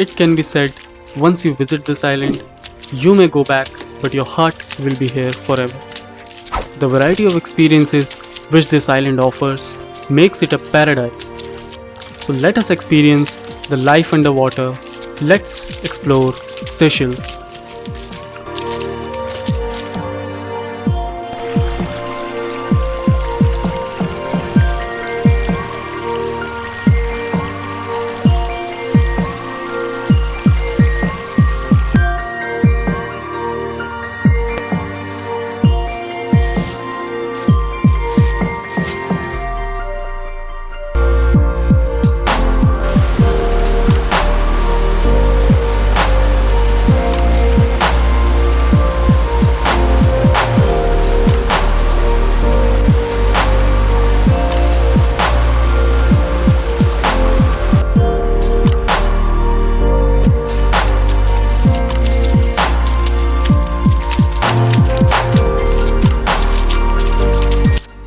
It can be said, once you visit this island, you may go back, but your heart will be here forever. The variety of experiences which this island offers makes it a paradise. So let us experience the life underwater. Let's explore Seychelles.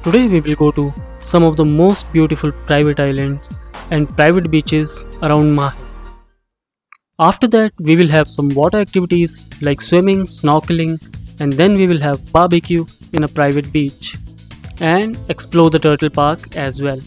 Today we will go to some of the most beautiful private islands and private beaches around Mahe. After that we will have some water activities like swimming, snorkeling, and then we will have barbecue in a private beach and explore the turtle park as well.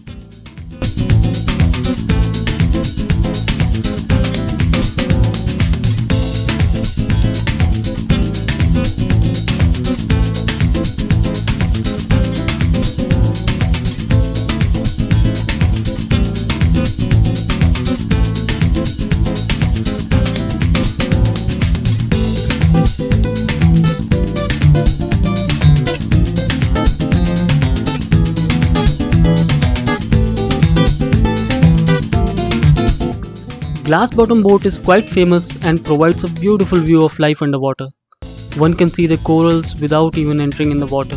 Glass bottom boat is quite famous and provides a beautiful view of life underwater. One can see the corals without even entering in the water.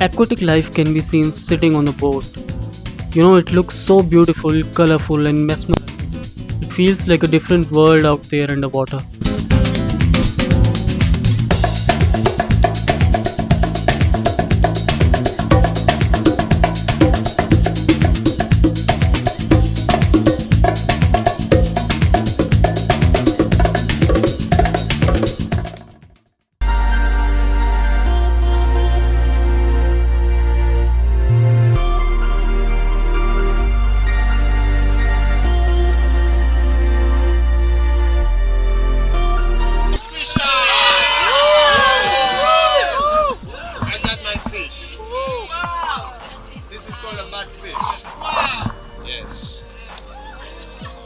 Aquatic life can be seen sitting on the boat. It looks so beautiful, colorful and mesmerizing. It feels like a different world out there underwater.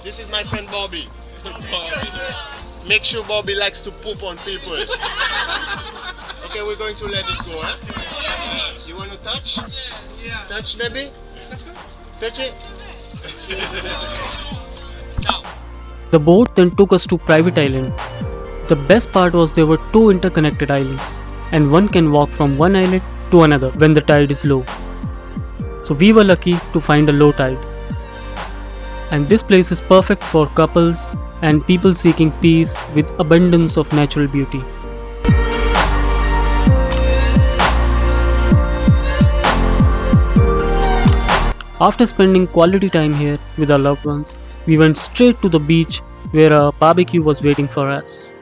This is my friend Bobby. Make sure Bobby likes to poop on people. Okay, we're going to let it go, huh? You want to touch? Yeah. Touch, baby? Touch it? Now. The boat then took us to private island. The best part was there were two interconnected islands and one can walk from one island to another when the tide is low. So we were lucky to find a low tide. And this place is perfect for couples and people seeking peace with abundance of natural beauty. After spending quality time here with our loved ones, we went straight to the beach where a barbecue was waiting for us.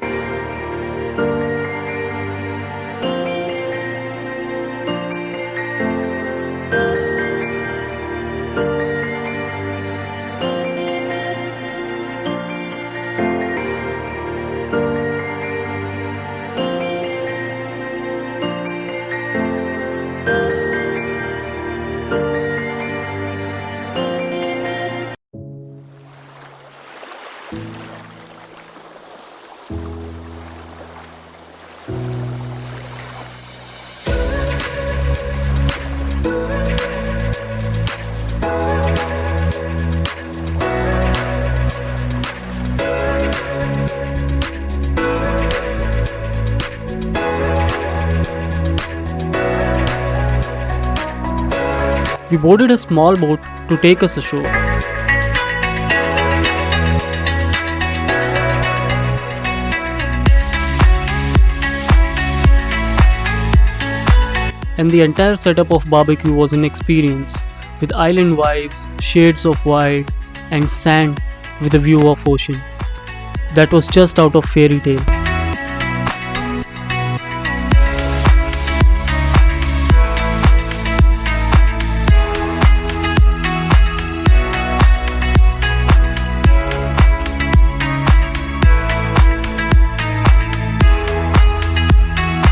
We boarded a small boat to take us ashore. And the entire setup of barbecue was an experience, with island vibes, shades of white and sand with a view of ocean. That was just out of fairy tale.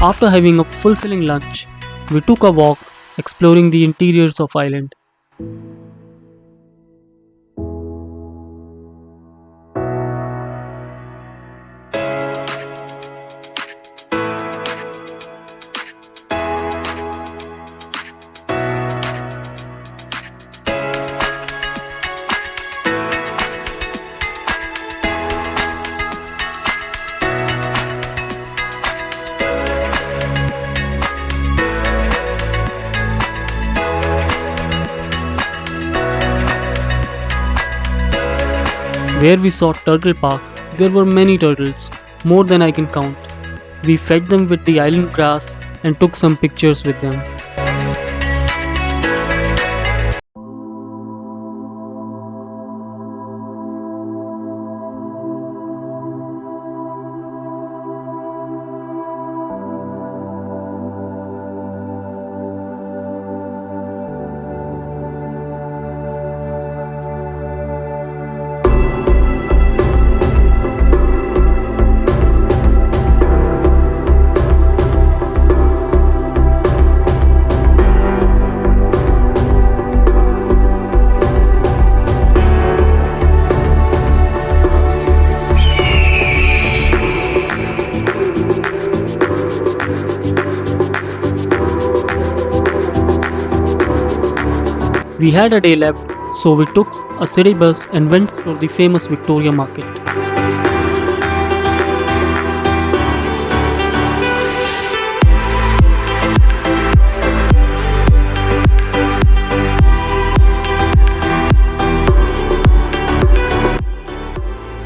After having a fulfilling lunch, we took a walk exploring the interiors of island. Where we saw Turtle Park, there were many turtles, more than I can count. We fed them with the island grass and took some pictures with them. We had a day left, so we took a city bus and went to the famous Victoria market.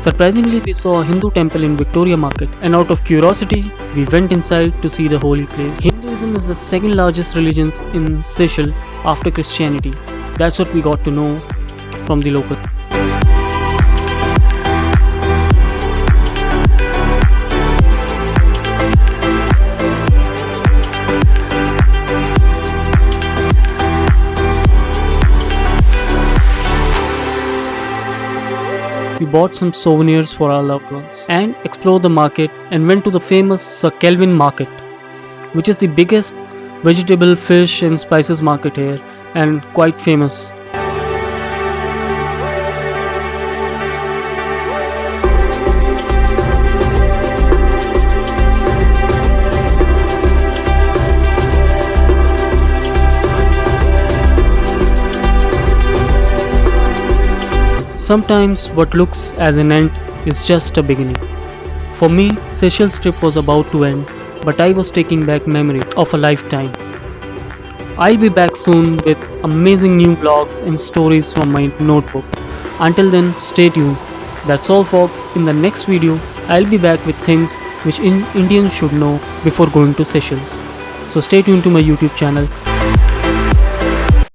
Surprisingly, we saw a Hindu temple in Victoria Market, and out of curiosity, we went inside to see the holy place. Hinduism is the second largest religion in Seychelles after Christianity. That's what we got to know from the local. We bought some souvenirs for our loved ones and explored the market and went to the famous Ser Selvin market, which is the biggest vegetable, fish and spices market here and quite famous. Sometimes what looks as an end is just a beginning. For me, Seychelles trip was about to end, but I was taking back memory of a lifetime. I'll be back soon with amazing new vlogs and stories from my notebook. Until then, stay tuned. That's all folks. In the next video, I'll be back with things which Indians should know before going to Seychelles. So stay tuned to my YouTube channel.